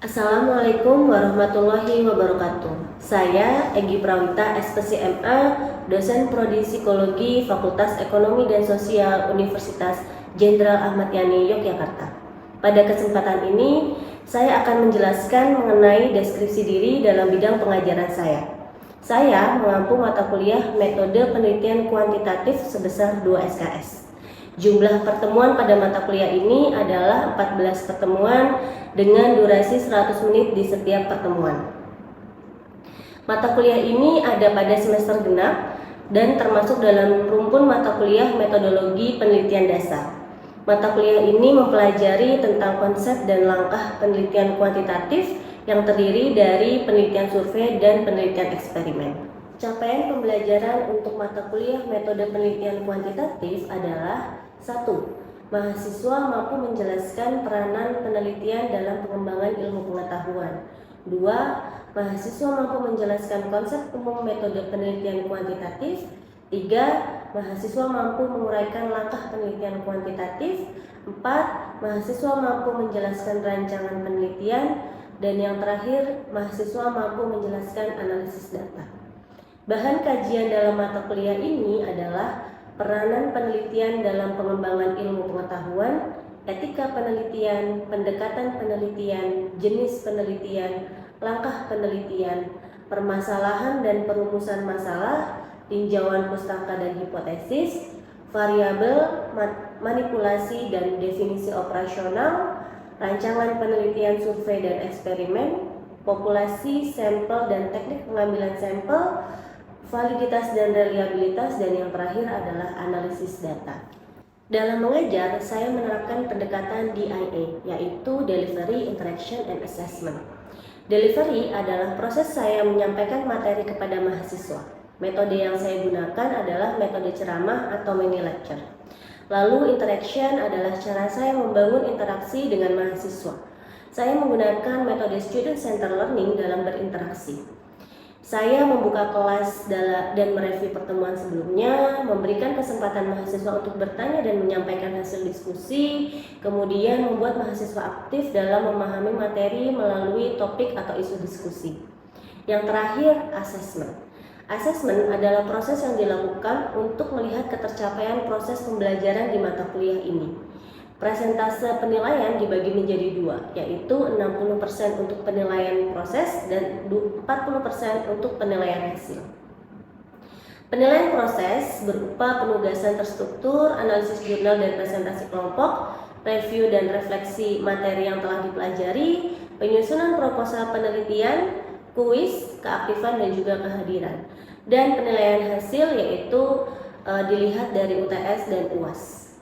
Assalamualaikum warahmatullahi wabarakatuh. Saya Egy Prawita, SPSMA, dosen Prodi Psikologi Fakultas Ekonomi dan Sosial Universitas Jenderal Ahmad Yani, Yogyakarta. Pada kesempatan ini, saya akan menjelaskan mengenai deskripsi diri dalam bidang pengajaran saya. Saya mengampu mata kuliah metode penelitian kuantitatif sebesar 2 SKS. Jumlah pertemuan pada mata kuliah ini adalah 14 pertemuan dengan durasi 100 menit di setiap pertemuan. Mata kuliah ini ada pada semester genap dan termasuk dalam rumpun mata kuliah metodologi penelitian dasar. Mata kuliah ini mempelajari tentang konsep dan langkah penelitian kuantitatif yang terdiri dari penelitian survei dan penelitian eksperimen. Capaian pembelajaran untuk mata kuliah metode penelitian kuantitatif adalah 1. Mahasiswa mampu menjelaskan peranan penelitian dalam pengembangan ilmu pengetahuan. 2. Mahasiswa mampu menjelaskan konsep umum metode penelitian kuantitatif. 3. Mahasiswa mampu menguraikan langkah penelitian kuantitatif. 4. Mahasiswa mampu menjelaskan rancangan penelitian. Dan yang terakhir, mahasiswa mampu menjelaskan analisis data. Bahan kajian dalam mata kuliah ini adalah peranan penelitian dalam pengembangan ilmu pengetahuan, etika penelitian, pendekatan penelitian, jenis penelitian, langkah penelitian, permasalahan dan perumusan masalah, tinjauan pustaka dan hipotesis, variabel, manipulasi dan definisi operasional, rancangan penelitian survei dan eksperimen, populasi, sampel dan teknik pengambilan sampel, validitas dan reliabilitas, dan yang terakhir adalah analisis data. Dalam mengajar, saya menerapkan pendekatan DIA, yaitu Delivery, Interaction, and Assessment. Delivery adalah proses saya menyampaikan materi kepada mahasiswa. Metode yang saya gunakan adalah metode ceramah atau mini lecture. Lalu interaction adalah cara saya membangun interaksi dengan mahasiswa. Saya menggunakan metode student center learning dalam berinteraksi. Saya membuka kelas dan mereview pertemuan sebelumnya, memberikan kesempatan mahasiswa untuk bertanya dan menyampaikan hasil diskusi, kemudian membuat mahasiswa aktif dalam memahami materi melalui topik atau isu diskusi. Yang terakhir, assessment. Assessment adalah proses yang dilakukan untuk melihat ketercapaian proses pembelajaran di mata kuliah ini. Presentase penilaian dibagi menjadi 2, yaitu 60% untuk penilaian proses dan 40% untuk penilaian hasil. Penilaian proses berupa penugasan terstruktur, analisis jurnal dan presentasi kelompok, review dan refleksi materi yang telah dipelajari, penyusunan proposal penelitian, kuis, keaktifan dan juga kehadiran. Dan penilaian hasil yaitu dilihat dari UTS dan UAS.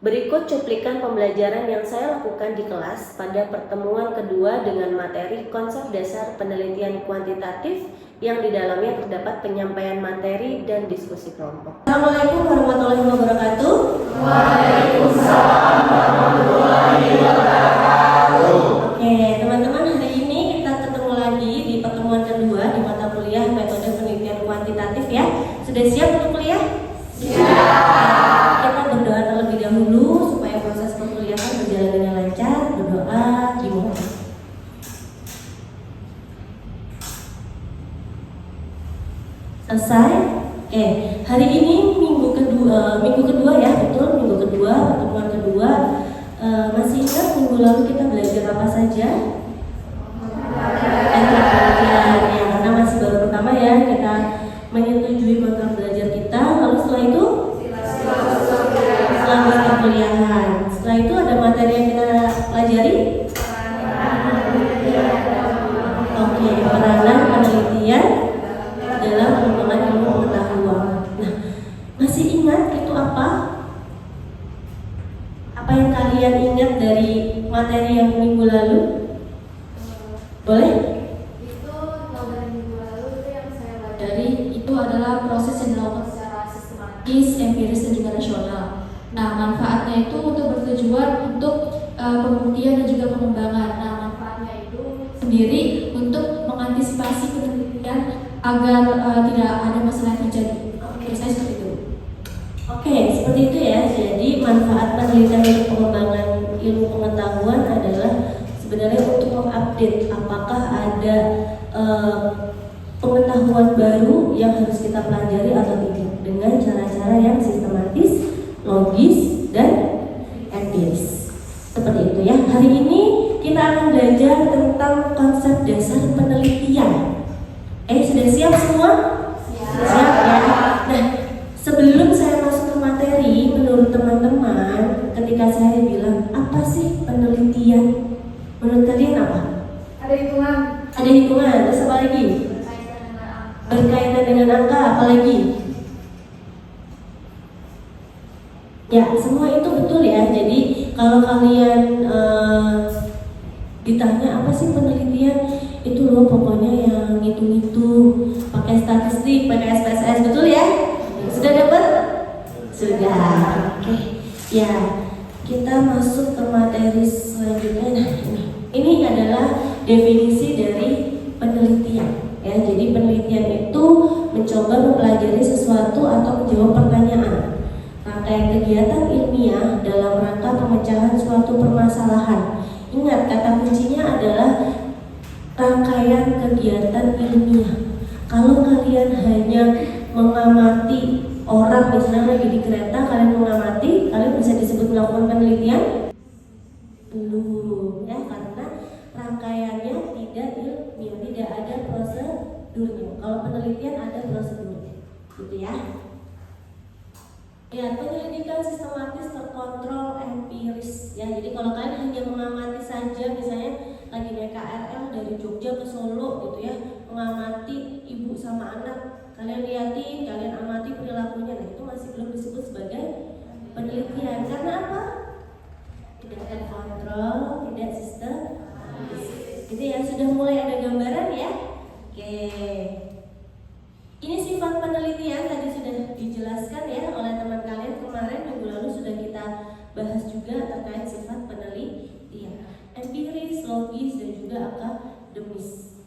Berikut cuplikan pembelajaran yang saya lakukan di kelas pada pertemuan kedua dengan materi konsep dasar penelitian kuantitatif yang di dalamnya terdapat penyampaian materi dan diskusi kelompok. Assalamualaikum warahmatullahi wabarakatuh. Waalaikumsalam warahmatullahi wabarakatuh. Oke, teman-teman, hari ini kita ketemu lagi di pertemuan kedua di mata kuliah metode penelitian kuantitatif ya. Sudah siap untuk kuliah? Siap. Kita berdoa terlebih dahulu supaya proses perkuliahan berjalan dengan lancar. Berdoa dimulai. Selesai? Oke, hari ini minggu kedua ya, betul, minggu kedua, pertemuan kedua. Masih ingat minggu lalu kita belajar apa saja? Penelitian ya, karena masih baru pertama ya, kita menyetujui kontrak belajar kita. Lalu setelah itu perkuliahan. Setelah itu ada materi yang kita pelajari. Oke, peranan penelitian dalam pengembangan ilmu pengetahuan. Nah, masih ingat itu apa? Apa yang kalian ingat dari materi yang minggu lalu? Boleh? Itu kalau dari minggu lalu itu yang saya Dari itu adalah proses yang dilakukan secara sistematis, empiris dan juga rasional. Nah, manfaatnya itu untuk bertujuan untuk pembuktian dan juga pengembangan. Nah, manfaatnya itu sendiri untuk mengantisipasi penelitian agar tidak ada masalah yang terjadi. Saya seperti itu. Oke, seperti itu ya. Jadi manfaat penelitian untuk pengembangan ilmu pengetahuan adalah sebenarnya untuk update apakah ada pengetahuan baru yang harus kita pelajari atau tidak dengan cara-cara yang sistematis, logis, dan empiris. Seperti itu ya. Hari ini kita akan belajar tentang konsep dasar penelitian. Sudah siap semua? Siap ya. Nah, sebelum saya masuk ke materi, menurut teman-teman, ketika saya bilang apa sih penelitian? Menurut kalian apa? Ada hitungan. Ada hitungan, terus apa lagi? Berkaitan dengan angka, apa lagi? Ya, semua itu betul ya. Jadi kalau kalian ditanya apa sih penelitian, itu loh pokoknya yang ngitung-ngitung, pakai statistik, pakai SPSS, betul ya? Sudah dapat? Sudah. Oke. Ya, kita masuk ke materi selanjutnya. Nah, ini adalah definisi dari penelitian. Ya, jadi penelitian itu mencoba mempelajari sesuatu atau menjawab pertanyaan. Rangkaian kegiatan ilmiah dalam rangka pemecahan suatu permasalahan. Ingat, kata kuncinya adalah rangkaian kegiatan ilmiah. Kalau kalian hanya mengamati orang, misalnya lagi di kereta, kalian mengamati, kalian bisa disebut melakukan penelitian? Belum, ya, karena rangkaiannya tidak ilmiah, tidak ada prosedurnya. Kalau penelitian ada prosedurnya, gitu ya. Ya, penyelidikan sistematis terkontrol empiris ya. Jadi kalau kalian hanya mengamati saja, misalnya lagi naik KRL dari Jogja ke Solo gitu ya, mengamati ibu sama anak, kalian liatin, kalian amati perilakunya, nah itu masih belum disebut sebagai penelitian. Karena apa? Tidak terkontrol, tidak sistematis. Gitu ya, sudah mulai ada gambaran ya. Oke. Ini sifat penelitian tadi sudah dijelaskan ya oleh teman kalian kemarin, minggu lalu sudah kita bahas juga terkait sifat penelitian. Empiris, logis, dan juga akademis.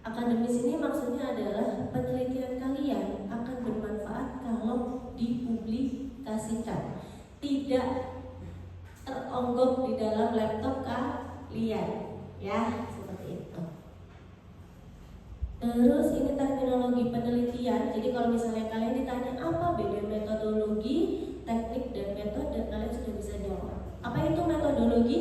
Akademis ini maksudnya adalah penelitian kalian akan bermanfaat kalau dipublikasikan, tidak teronggok di dalam laptop kalian, ya seperti itu. Terus ini terminologi penelitian. Jadi kalau misalnya kalian ditanya apa beda metodologi, teknik, dan metode, kalian sudah bisa jawab. Apa itu metodologi?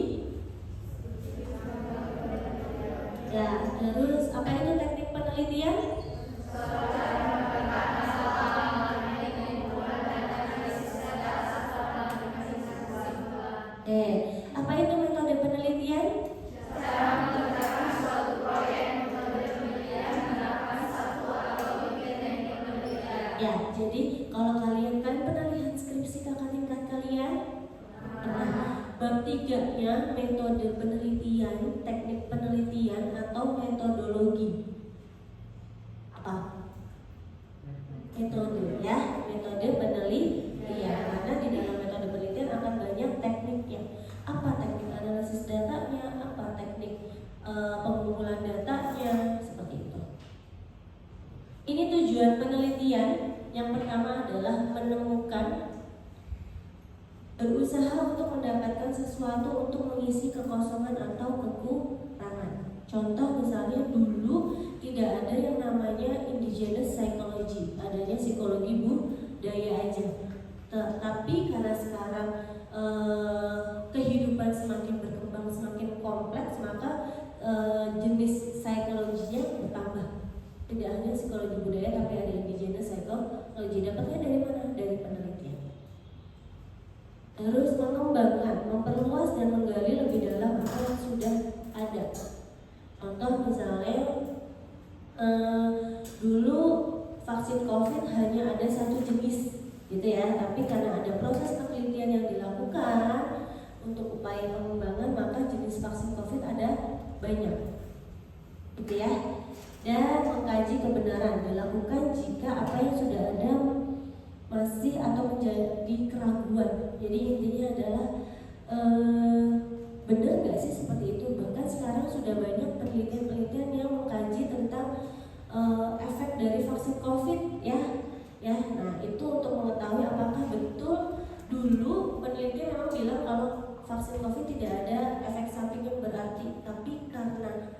Ya, terus apa itu teknik penelitian? Apa itu metode penelitian? Ya, jadi kalau kalian kan pernah lihat skripsi kakak tingkat kalian? Bab 3-nya metode penelitian, teknik penelitian atau metodologi. Apa? Metode ya, metode penelitian. Karena di dalam metode penelitian akan banyak tekniknya. Apa teknik analisis datanya, apa teknik pengumpulan datanya, seperti itu. Ini tujuan penelitian. Yang pertama adalah menemukan, berusaha untuk mendapatkan sesuatu untuk mengisi kekosongan atau kekurangan. Contoh misalnya dulu tidak ada yang namanya indigenous psychology, adanya psikologi budaya aja. Tapi karena sekarang kehidupan semakin berkembang, semakin kompleks, maka jenis psikologinya bertambah. Tidak hanya psikologi budaya, tapi ada indigenous psychology. Dapatnya dari mana? Dari penelitian. Terus mengembangkan, memperluas dan menggali lebih dalam apa yang sudah ada. Contoh misalnya dulu vaksin COVID hanya ada satu jenis, gitu ya. Tapi karena ada proses penelitian yang dilakukan untuk upaya pengembangan, maka jenis vaksin COVID ada banyak, gitu ya. Dan mengkaji kebenaran dilakukan jika apa yang sudah ada masih atau menjadi keraguan. Jadi intinya adalah benar nggak sih seperti itu? Bahkan sekarang sudah banyak penelitian-penelitian yang mengkaji tentang efek dari vaksin COVID ya. Nah itu untuk mengetahui apakah betul. Dulu penelitian memang bilang kalau vaksin COVID tidak ada efek samping yang berarti, tapi karena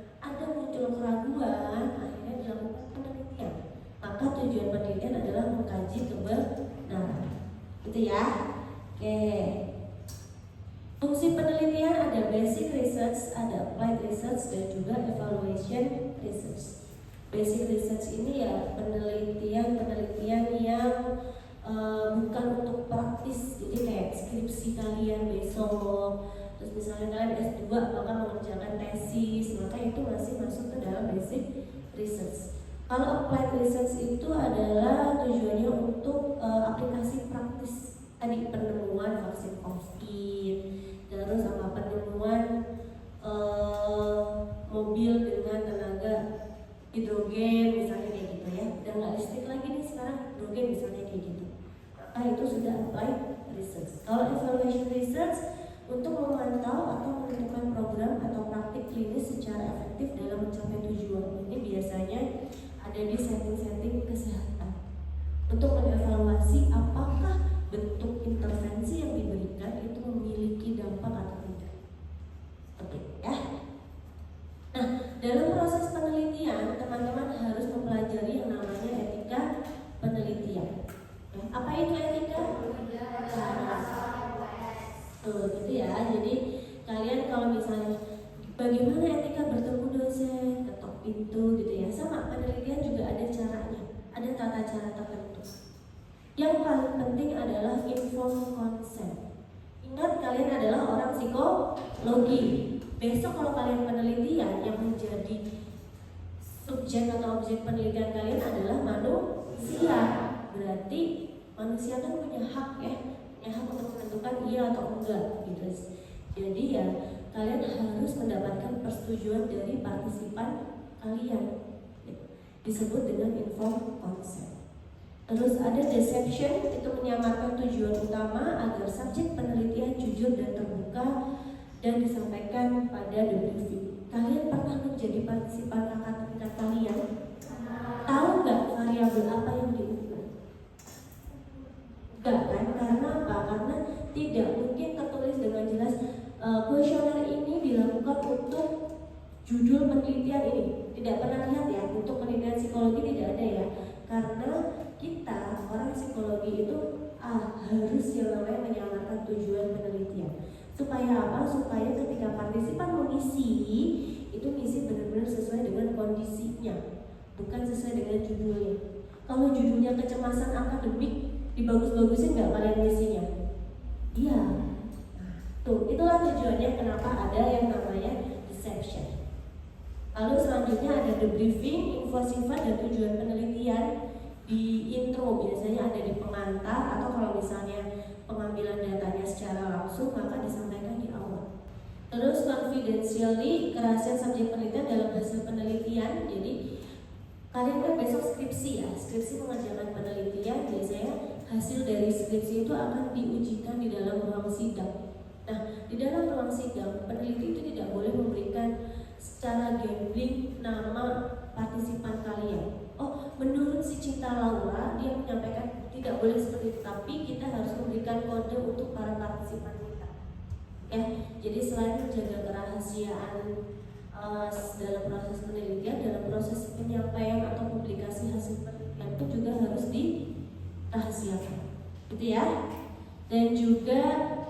muncul keraguan, akhirnya dilakukan penelitian. Maka tujuan penelitian adalah mengkaji kebenaran. Gitu ya. Oke. Fungsi penelitian ada basic research, ada applied research, dan juga evaluation research. Basic research ini ya penelitian yang bukan untuk praktis, jadi kayak skripsi kalian besok, terus misalnya kalian S2 maka mengerjakan tesis, maka itu masih masuk ke dalam basic research. Kalau applied research itu adalah tujuannya untuk aplikasi praktis, tadi penemuan vaksin COVID, terus sama penemuan mobil dengan tenaga hidrogen misalnya kayak gitu ya, dan nggak listrik lagi nih sekarang, hidrogen misalnya kayak gitu. Maka itu sudah applied research. Kalau evaluation research untuk memantau atau menentukan program atau praktik klinis secara efektif dalam mencapai tujuan. Ini biasanya ada di setting-setting kesehatan untuk mengevaluasi apakah bentuk intervensi yang diberikan itu memiliki dampak atau tidak. Oke ya. Nah, dalam proses penelitian teman-teman harus mempelajari yang namanya etika penelitian. Ya, apa itu etika? Gitu ya. Jadi kalian kalau misalnya bagaimana etika bertemu dosen, ketok pintu gitu ya. Sama penelitian juga ada caranya, ada tata cara tertentu. Yang paling penting adalah informed consent. Ingat kalian adalah orang psikologi. Besok kalau kalian penelitian yang menjadi subjek atau objek penelitian kalian adalah manusia. Berarti manusia kan punya hak ya, punya hak untuk menentukan iya atau enggak gitu. Jadi ya kalian harus mendapatkan persetujuan dari partisipan kalian. Disebut dengan informed consent. Terus ada deception, itu menyamarkan tujuan utama agar subjek penelitian jujur dan terbuka dan disampaikan pada the briefing. Kalian pernah menjadi partisipan kakak tingkat kalian? Tahu nggak variabel apa yang diukur? Enggak kan? Karena apa? Karena tidak mungkin tertulis dengan jelas kuesioner ini dilakukan untuk judul penelitian ini. Tidak pernah lihat ya, untuk penelitian psikologi tidak ada ya. Karena kita orang psikologi itu harus yang namanya menyamarkan tujuan penelitian. Supaya apa? Supaya ketika partisipan mengisi itu ngisi benar-benar sesuai dengan kondisinya, bukan sesuai dengan judulnya. Kalau judulnya kecemasan akademik, dibagus-bagusin nggak kalian ngisinya? Iya. Tuh, itulah tujuannya kenapa ada yang namanya deception. Lalu selanjutnya ada debriefing, info sifat dan tujuan penelitian. Di intro biasanya ada di pengantar, atau kalau misalnya pengambilan datanya secara langsung maka disampaikan di awal. Terus confidentially, kerahasiaan subjek penelitian dalam hasil penelitian. Jadi kalian kan besok skripsi ya, skripsi mengerjakan penelitian, biasanya hasil dari skripsi itu akan diujikan di dalam ruang sidang. Nah, di dalam ruang sidang peneliti itu tidak boleh memberikan secara gambling nama partisipan kalian. Oh, menurut si Cinta Laura dia menyampaikan tidak boleh seperti itu, tapi kita harus memberikan kode untuk para partisipan kita. Ya, jadi selain menjaga kerahasiaan dalam proses penelitian, dalam proses penyampaian atau publikasi hasil penelitian itu juga harus dirahasiakan, gitu ya. Dan juga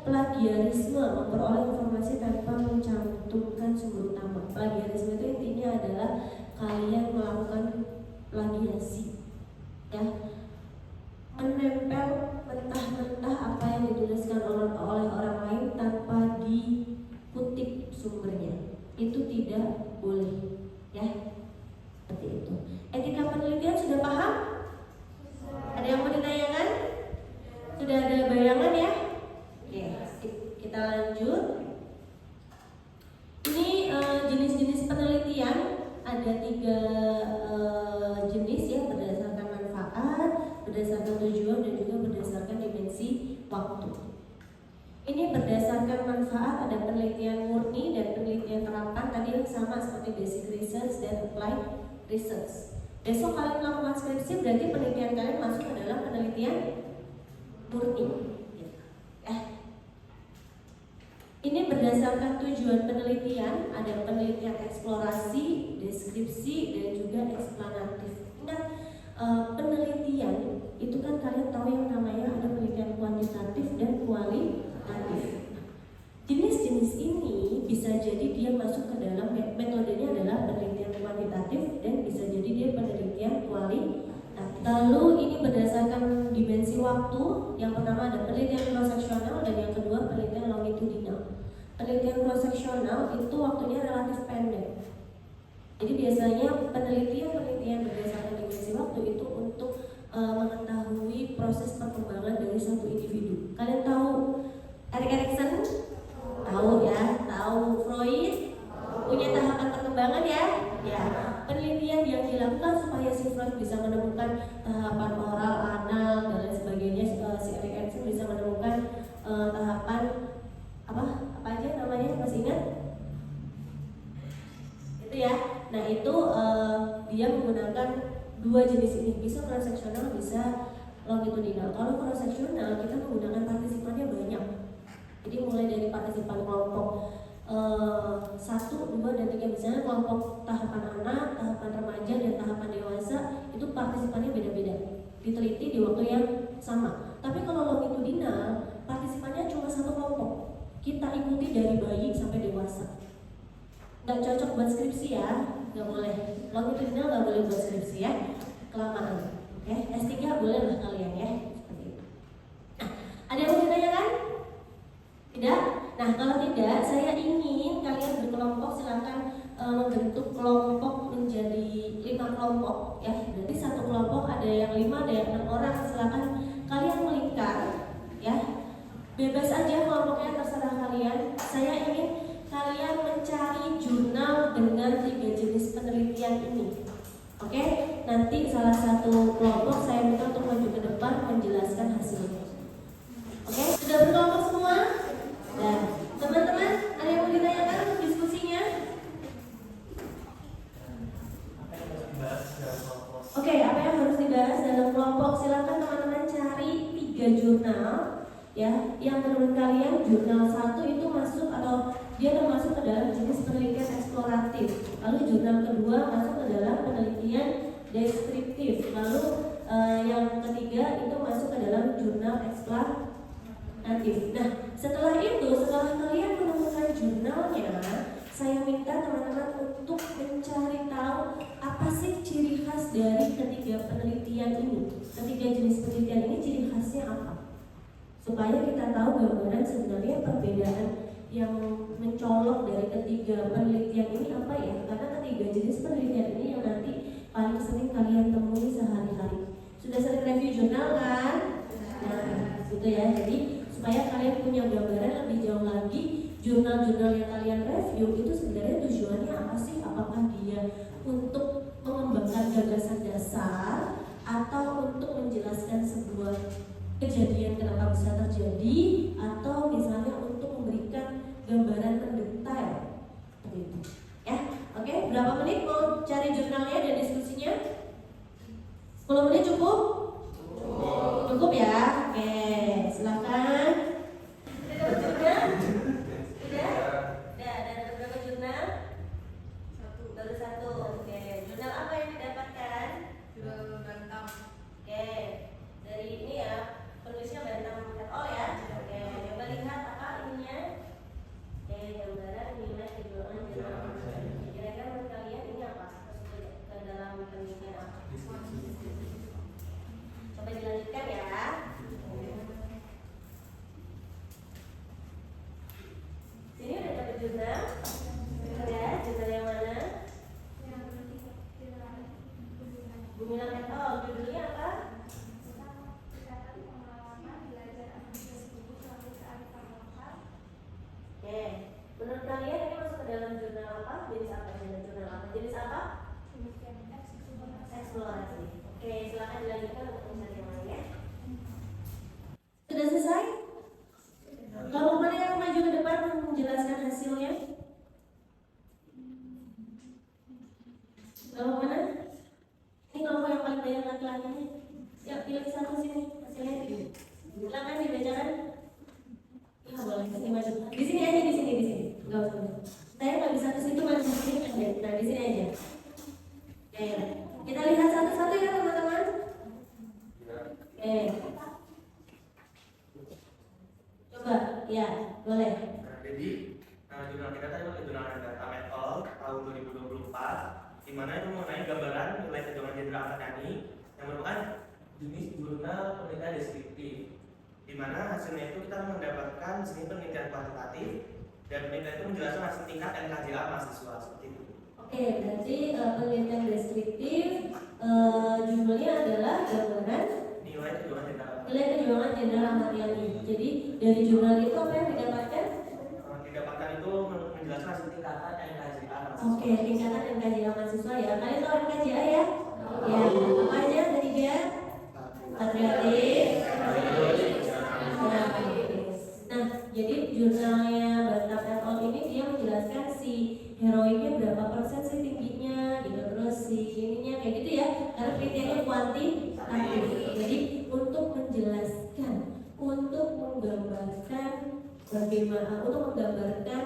plagiarisme, memperoleh informasi tanpa mencantumkan sumber utama. Plagiarisme itu intinya adalah kalian melakukan plagiasi, ya, menempel mentah-mentah apa yang dituliskan oleh orang lain tanpa dikutip sumbernya, itu tidak boleh, ya, seperti itu. Etika penelitian sudah paham? Ada yang mau ditanyakan? Sudah ada bayangan ya? Oke, kita lanjut. Ini jenis-jenis penelitian ada 3 jenis ya, berdasarkan manfaat, berdasarkan tujuan, dan juga berdasarkan dimensi waktu. Ini berdasarkan manfaat, ada penelitian murni dan penelitian terapan, tadi yang sama seperti basic research dan applied research. Besok kalian melakukan skripsi, berarti penelitian kalian masuk adalah penelitian murni. Ini berdasarkan tujuan penelitian, ada penelitian eksplorasi, deskripsi, dan juga eksplanatif. Ingat, penelitian itu kan kalian tahu yang namanya ada penelitian kuantitatif dan kualitatif. Jenis-jenis ini bisa jadi dia masuk ke dalam metodenya adalah penelitian kuantitatif dan bisa jadi dia penelitian kualitatif. Lalu ini berdasarkan dimensi waktu. Yang pertama ada penelitian cross-seksional dan yang kedua penelitian longitudinal. Penelitian cross-seksional itu waktunya relatif pendek. Jadi biasanya penelitian berdasarkan dimensi waktu itu untuk mengetahui proses perkembangan dari suatu individu. Kalian tahu Erik Erikson? Tahu ya, tahu Freud punya tahapan perkembangan ya. Ya, penelitian yang dilakukan supaya si Freud bisa menemukan tahapan oral, anal dan lain sebagainya. Si Erik Erikson bisa menemukan tahapan apa aja namanya, masih ingat? Itu ya. Nah itu dia menggunakan dua jenis ini, bisa cross-seksional, bisa longitudinal. Kalau cross-seksional kita menggunakan partisipannya banyak. Jadi mulai dari partisipan kelompok 1, 2, dan 3. Misalnya kelompok tahapan anak, tahapan remaja, dan tahapan dewasa itu partisipannya beda-beda, diteliti di waktu yang sama. Tapi kalau longitudinal, partisipannya cuma satu kelompok, kita ikuti dari bayi sampai dewasa. Nggak cocok buat skripsi ya, nggak boleh. Longitudinal nggak boleh buat skripsi ya, kelamaan. Oke, S3 boleh lah kalian ya, seperti itu. Nah, ada yang mau ditanyakan? Tidak? Nah, kalau tidak, saya ingin kalian berkelompok, silakan membentuk kelompok menjadi 5 kelompok ya. Berarti satu kelompok ada yang 5, ada yang 6 orang. Silakan kalian melingkar ya. Bebas aja kelompoknya, terserah kalian. Saya ingin kalian mencari jurnal dengan 3 jenis penelitian ini. Oke? Nanti salah satu kelompok saya minta untuk maju ke depan menjelaskan hasilnya. Oke? Sudah berkelompok semua? Dan teman-teman, ada yang mau ditanyakan untuk diskusinya? Oke, apa yang harus dibahas dalam kelompok? Silakan teman-teman cari 3 jurnal ya, yang menurut kalian jurnal 1 itu masuk atau dia termasuk ke dalam jenis penelitian eksploratif. Lalu jurnal kedua masuk ke dalam penelitian deskriptif. Lalu yang ketiga itu masuk ke dalam jurnal eksploratif. Nah, setelah itu, setelah kalian menemukan jurnalnya, saya minta teman-teman untuk mencari tahu apa sih ciri khas dari ketiga penelitian ini. Ketiga jenis penelitian ini ciri khasnya apa? Supaya kita tahu gambaran sebenarnya perbedaan yang mencolok dari ketiga penelitian ini apa ya? Karena ketiga jenis penelitian ini yang nanti paling sering kalian temui sehari-hari. Sudah sering review jurnal kan? Nah, gitu ya. Jadi supaya kalian punya gambaran lebih jauh lagi, jurnal-jurnal yang kalian review itu sebenarnya tujuannya apa sih? Apakah dia untuk mengembangkan gagasan dasar atau untuk menjelaskan sebuah kejadian kenapa bisa terjadi, atau misalnya untuk memberikan gambaran mendetail begitu ya. Oke, berapa menit mau cari jurnalnya dan diskusinya? 10 menit cukup? Cukup ya. Oke, silakan. Sudah jurnal? Sudah? Ada berapa jurnal? 1. Baru 1. Oke, jurnal apa yang didapatkan? Jurnal Bantam. Oke, dari ini ya, penulisnya Bantam et al ya. Oke, coba lihat apa ininya. Oke, gambaran nilai kejualan jurnal. Kira-kira menurut kalian ini apa? Masuk ke dalam penelitian apa? Coba dilanjutkan ya. Sini udah dapat jurnal? Udah, jurnal yang mana? Gumilang et al. Judulnya apa? Oke, menurut kalian ini masuk ke dalam jurnal apa? Jenis apa? Jurnal apa? Jenis apa? Eksplorasi. Oke, silakan dilanjutkan untuk mencari yang lain ya. Sudah selesai? Kelompok mana yang maju ke depan menjelaskan hasilnya? Kelompok mana? Ini kelompok yang paling banyak laki-lakinya. Ya, pilih satu sini hasilnya. Silakan dibacakan. Ya boleh, sini maju. Di sini aja, di di mana itu mengenai gambaran nilai keuangan Jenderal Ahmad Yani yang merupakan jenis jurnal penelitian deskriptif, di mana hasilnya itu kita mendapatkan seni penelitian kuantitatif dan penelitian itu menjelaskan hasil tingkat NKJA mahasiswa seperti itu. Oke, berarti penelitian deskriptif judulnya adalah gambaran Nilai kejuangan Jenderal Ahmad Yani. Jadi dari jurnal itu apa yang didapatkan? Didapatkan itu menjelaskan hasil tingkatan NKJA mahasiswa. Oke, tingkatan NKJA mahasiswa ya. Kalian tahu NKJA ya? Ya, apa aja tadi dia? Patriotik. Nah, jadi jurnalnya Barnard et al. Ini dia menjelaskan si heroiknya berapa persen sih tingginya, gitu, terus si ininya kayak gitu ya. Karena kriterianya kuantitatif. Jadi untuk menjelaskan, untuk menggambarkan bagaimana, untuk menggambarkan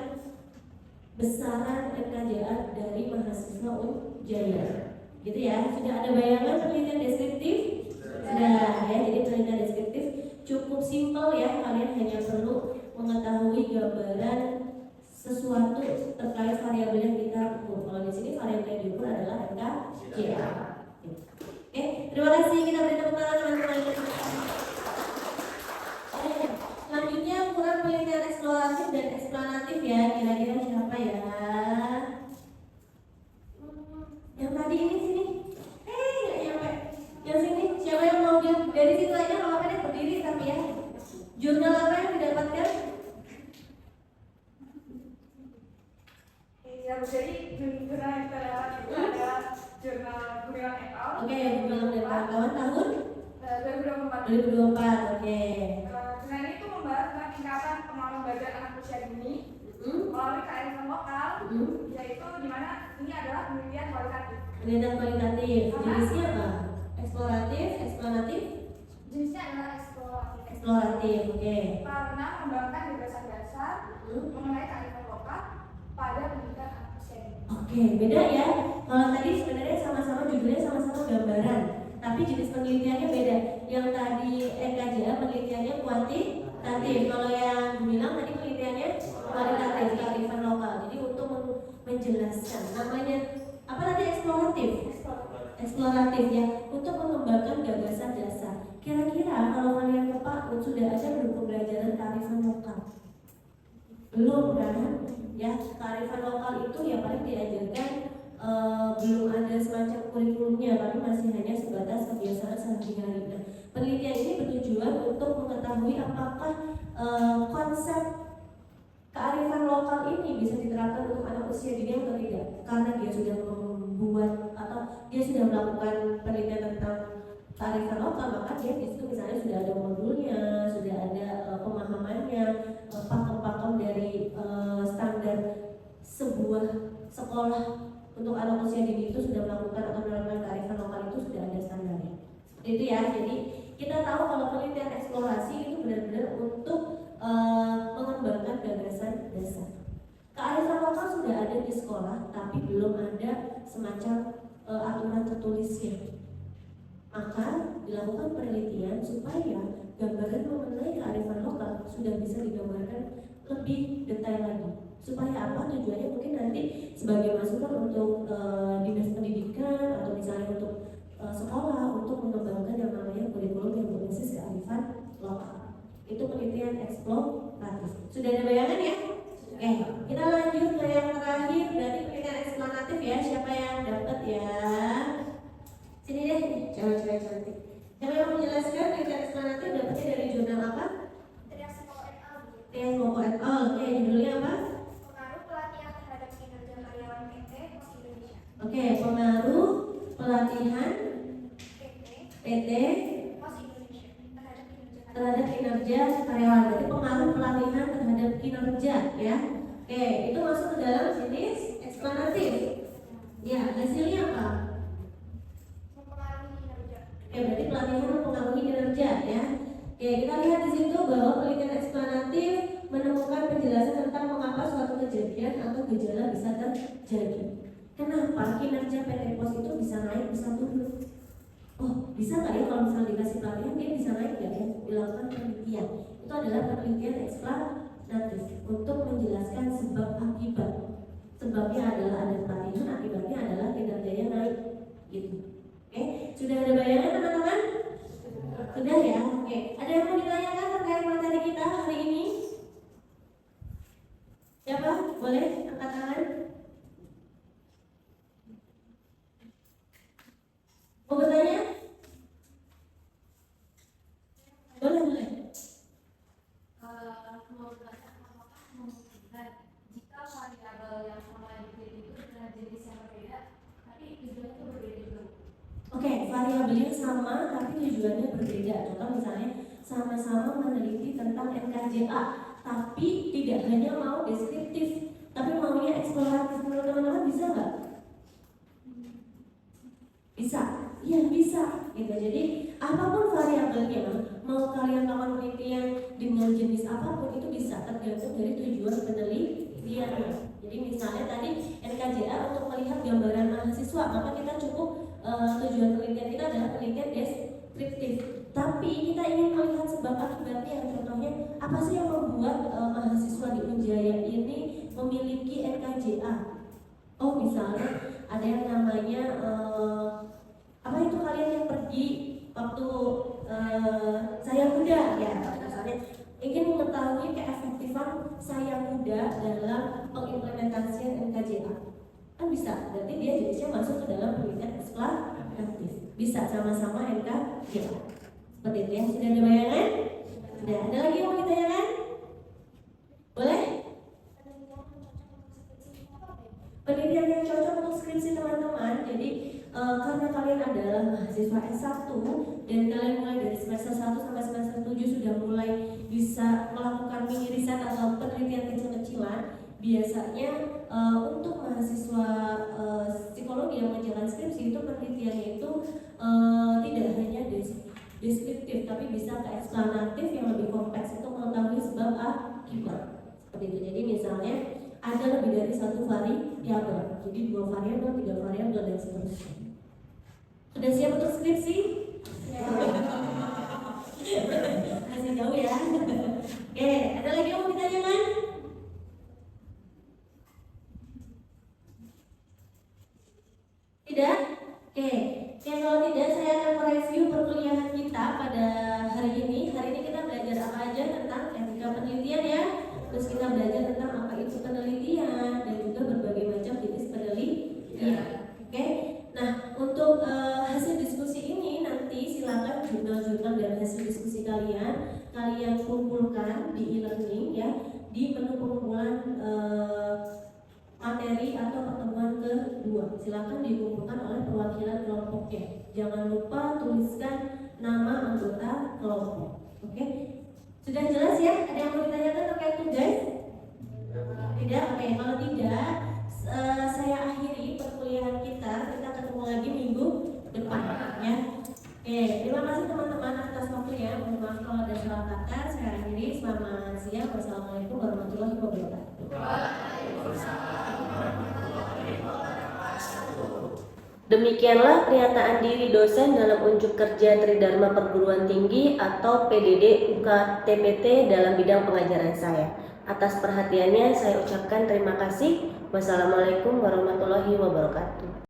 besaran NKJA dari mahasiswa Unjaya, gitu ya. Sudah ada bayangan penelitian deskriptif? Sudah ya. Jadi penelitian deskriptif cukup simpel ya. Kalian hanya perlu mengetahui gambaran sesuatu terkait variabel yang kita ukur. Kalau di sini variabel yang diukur adalah NKJA. Oke, terima kasih. Kita beri tepuk tangan teman-teman. Selanjutnya ukuran penelitian eksploratif dan eksplanatif ya. Kira-kira siapa ya? Yang tadi ini sini. Nggak nyampe. Yang sini. Siapa yang mau bilang? Dari situ aja nggak apa-apa deh, berdiri tapi ya. Jurnal apa yang didapatkan? Ya, jadi jurnal yang kita dapat itu adalah jurnal Gumilang et al. Oke, Gumilang dan kawan-kawan tahun 2024. 2024. Oke. Jurnal ini tuh membahas tentang tingkatan kemampuan belajar anak usia dini melalui kearifan lokal, yaitu di mana ini adalah penelitian kualitatif. Penelitian kualitatif. Jenisnya apa? Eksploratif, eksplanatif? Jenisnya adalah eksploratif. Eksploratif, oke. Karena mengembangkan gagasan dasar mengenai kearifan lokal pada pendidikan anak usia dini. Oke, beda ya. Kalau tadi sebenarnya sama-sama judulnya sama-sama gambaran, tapi jenis penelitiannya beda. Yang tadi NKJA penelitiannya kuantitatif. Kalau yang Gumilang tadi penelitiannya kualitatif, kearifan lokal. Jadi untuk menjelaskan namanya apa tadi eksploratif? Eksploratif ya, untuk mengembangkan gagasan dasar. Kira-kira kalau kalian ke PAUD sudah ada belum pembelajaran kearifan lokal? Belum kan? Ya, kearifan lokal itu ya paling diajarkan belum ada semacam kurikulumnya, tapi masih hanya sebatas kebiasaan sehari-hari. Nah, penelitian ini bertujuan untuk mengetahui apakah konsep kearifan lokal ini bisa diterapkan untuk anak usia dini atau tidak, karena dia sudah membuat atau dia sudah melakukan penelitian tentang kearifan lokal, maka dia di situ misalnya sudah ada modulnya, sudah ada pemahamannya, pakem-pakem dari standar sebuah sekolah untuk anak usia dini itu sudah melakukan atau menerapkan kearifan lokal itu sudah ada standarnya. Seperti itu ya. Jadi kita tahu kalau penelitian eksplorasi itu benar-benar untuk mengembangkan gagasan dasar. Kearifan lokal sudah ada di sekolah, tapi belum ada semacam aturan tertulisnya. Maka dilakukan penelitian supaya gambaran mengenai kearifan lokal sudah bisa digambarkan lebih detail lagi. Supaya apa? Tujuannya mungkin nanti sebagai masukan untuk dinas pendidikan atau misalnya untuk sekolah untuk mengembangkan yang namanya kurikulum yang berbasis kearifan lokal. Itu penelitian eksploratif. Sudah ada bayangan ya? Oke, kita lanjut ke yang terakhir, berarti penelitian eksplanatif ya. Siapa yang dapat ya? Sini deh, cewek-cewek cantik. Siapa yang mau menjelaskan penelitian eksplanatif dapatnya dari jurnal apa? Triasmoko et al. Triasmoko et al. Oke, judulnya apa? Pengaruh pelatihan terhadap kinerja karyawan PT Pos Indonesia. Oke, pengaruh pelatihan PT Pos Indonesia terhadap kinerja karyawan. Berarti pengaruh pelatihan terhadap kinerja ya. Oke, itu masuk ke dalam jenis eksplanatif. Ya, hasilnya apa? mempengaruhi kinerja. Oke, berarti pelatihan mempengaruhi kinerja ya. Oke, kita lihat di situ bahwa penelitian eksplanatif menemukan penjelasan tentang mengapa suatu kejadian atau gejala bisa terjadi. Kenapa kinerja PT Pos itu bisa naik, bisa turun? Oh, bisa nggak ya kalau misalnya dikasih pelatihan dia bisa naik nggak ya? Dilakukan penelitian. Itu adalah penelitian eksplanatif untuk menjelaskan sebab akibat. Sebabnya adalah ada pelatihan, akibatnya adalah Mau bertanya? Boleh. Mau bertanya apakah memungkinkan jika variabel yang sama itu dengan jenis yang berbeda, tapi tujuannya itu berbeda juga? Oke, variabelnya sama tapi tujuannya berbeda. Contoh misalnya sama-sama meneliti tentang NKJA, tapi tidak hanya mau deskriptif, tapi maunya eksploratif. Menurut teman-teman bisa nggak? Bisa, iya bisa. Gitu. Jadi apapun variabelnya, mau kalian lakukan penelitian dengan jenis apapun itu bisa, tergantung dari tujuan penelitiannya. Jadi misalnya tadi NKJA untuk melihat gambaran mahasiswa, maka kita cukup tujuan penelitian kita adalah penelitian deskriptif. Tapi kita ingin melihat sebab akibatnya. Contohnya apa sih yang membuat mahasiswa di Unjaya ini memiliki NKJA? Oh misalnya ada yang namanya apa itu kalian yang pergi waktu saya muda ya, misalnya ingin mengetahui keefektifan saya muda dalam pengimplementasian NKJA, kan bisa, berarti dia jenisnya masuk ke dalam penelitian eksploratif, bisa sama-sama NKJA seperti itu ya. Sudah ada bayangan? Sudah. Ada lagi yang mau ditanyakan? Boleh? Penelitian yang cocok untuk skripsi teman-teman. Jadi karena kalian adalah mahasiswa S1 dan kalian mulai dari semester 1 sampai semester 7 sudah mulai bisa melakukan mini riset atau penelitian kecil-kecilan, biasanya untuk mahasiswa psikologi yang menjalankan skripsi itu penelitiannya itu tidak hanya deskriptif tapi bisa ke eksplanatif yang lebih kompleks untuk mengetahui sebab akibat seperti itu. Jadi misalnya ada lebih dari satu variabel, jadi 2 variabel, 3 variabel dan seterusnya. Sudah siap untuk skripsi? Ya. Masih jauh ya. Oke, ada lagi yang mau ditanyakan? Tidak? Oke, kalau tidak saya akan mereview perkuliahan kita pada hari ini. Hari ini kita belajar apa aja tentang etika penelitian ya. Terus kita belajar tentang apa itu penelitian dan juga berbagai macam jenis penelitian. Oke, nah untuk hasil diskusi ini nanti silakan jurnal-jurnal dan hasil diskusi kalian kumpulkan di e-learning ya, di menu pengumpulan materi atau pertemuan kedua. Silakan dikumpulkan oleh perwakilan kelompoknya. Jangan lupa tuliskan nama anggota kelompok. Oke? Sudah jelas ya? Ada yang mau ditanyakan terkait tugas? Tidak? Oke, kalau tidak saya akhiri perkuliahan kita. Kita ketemu lagi minggu depan ya. Oke, terima kasih teman-teman atas waktunya. Mohon maaf kalau ada salah kata. Saya akhiri. Selamat siang. Wassalamualaikum warahmatullahi wabarakatuh. Demikianlah pernyataan diri dosen dalam unjuk kerja Tridharma Perguruan Tinggi atau PDD UKTPT dalam bidang pengajaran saya. Atas perhatiannya saya ucapkan terima kasih. Wassalamualaikum warahmatullahi wabarakatuh.